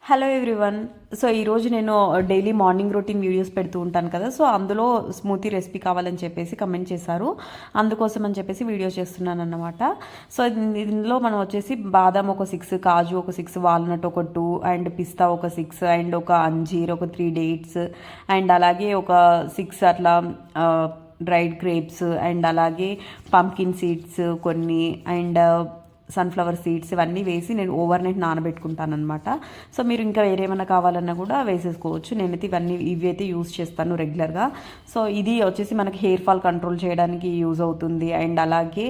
Hello everyone. So ఈరోజు నేను daily morning routine videos పెడుతూ ఉంటాను కదా. సో అందులో స్మూతీ రెసిపీ కావాలని చెప్పేసి కమెంట్ చేశారు. అందుకోసం అని చెప్పేసి వీడియో చేస్తున్నాను అన్నమాట. సో ఇందులో మనం వచ్చేసి బాదం ఒక 6, కాజు ఒక 6, వాల్నట్ ఒక 2, అండ్ పిస్తా ఒక 6, అండ్ ఒక అంజీర్ ఒక 3 డేట్స్, అండ్ అలాగే ఒక 6 అట్లా డ్రైడ్ గ్రేప్స్, అండ్ అలాగే పంకిన్ సీడ్స్ కొన్ని, అండ్ సన్ఫ్లవర్ సీడ్స్ ఇవన్నీ వేసి నేను ఓవర్ నైట్ నానబెట్టుకుంటాను అనమాట. సో మీరు ఇంకా వేరేమైనా కావాలన్నా కూడా వేసేసుకోవచ్చు. నేనైతే ఇవైతే యూస్ చేస్తాను రెగ్యులర్గా. సో ఇది వచ్చేసి మనకి హెయిర్ ఫాల్ కంట్రోల్ చేయడానికి యూజ్ అవుతుంది, అండ్ అలాగే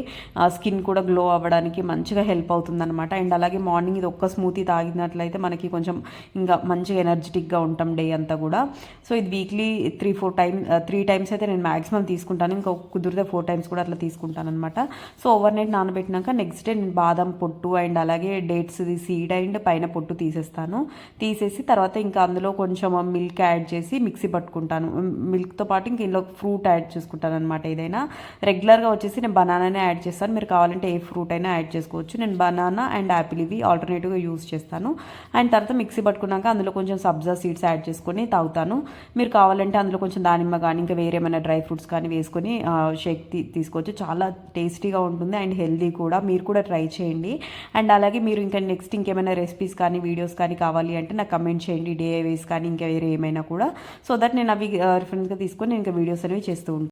స్కిన్ కూడా గ్లో అవ్వడానికి మంచిగా హెల్ప్ అవుతుంది అనమాట. అండ్ అలాగే మార్నింగ్ ఇది ఒక్క స్మూతీ తాగినట్లయితే మనకి కొంచెం ఇంకా మంచిగా ఎనర్జెటిక్గా ఉంటాం డే అంతా కూడా. సో ఇది వీక్లీ 3 టైమ్స్ అయితే నేను మ్యాక్సిమం తీసుకుంటాను. ఇంకా కుదిరితే 4 టైమ్స్ కూడా అట్లా తీసుకుంటాను అనమాట. సో ఓవర్ నైట్ నానబెట్టినాక నెక్స్ట్ డే నేను బాదం పొట్టు అండ్ అలాగే డేట్స్ది సీడ్ అండ్ పైన పొట్టు తీసేసి తర్వాత ఇంకా అందులో కొంచెం మిల్క్ యాడ్ చేసి మిక్సీ పట్టుకుంటాను. మిల్క్తో పాటు ఇంక ఇందులో ఫ్రూట్ యాడ్ చేసుకుంటాను అనమాట. ఏదైనా రెగ్యులర్గా వచ్చేసి నేను బనానానే యాడ్ చేస్తాను. మీరు కావాలంటే ఏ ఫ్రూట్ అయినా యాడ్ చేసుకోవచ్చు. నేను బనానా అండ్ యాపిల్ ఇవి ఆల్టర్నేటివ్గా యూస్ చేస్తాను. అండ్ తర్వాత మిక్సీ పట్టుకున్నాక అందులో కొంచెం సబ్జా సీడ్స్ యాడ్ చేసుకొని తాగుతాను. మీరు కావాలంటే అందులో కొంచెం దానిమ్మ కానీ ఇంకా వేరేమైనా డ్రై ఫ్రూట్స్ కానీ వేసుకొని షేక్ తీసుకోవచ్చు. చాలా టేస్టీగా ఉంటుంది అండ్ హెల్దీ కూడా. మీరు కూడా ట్రై చేయండి. అండ్ అలాగే మీరు ఇంకా నెక్స్ట్ ఇంకేమైనా రెసిపీస్ కానీ వీడియోస్ కానీ కావాలి అంటే నాకు కమెంట్ చేయండి. DIYs కానీ ఇంకా వేరే ఏమైనా కూడా. సో దట్ నేను అవి రిఫరెన్స్గా తీసుకొని నేను ఇంకా వీడియోస్ అనేవి చేస్తూ ఉంటాను.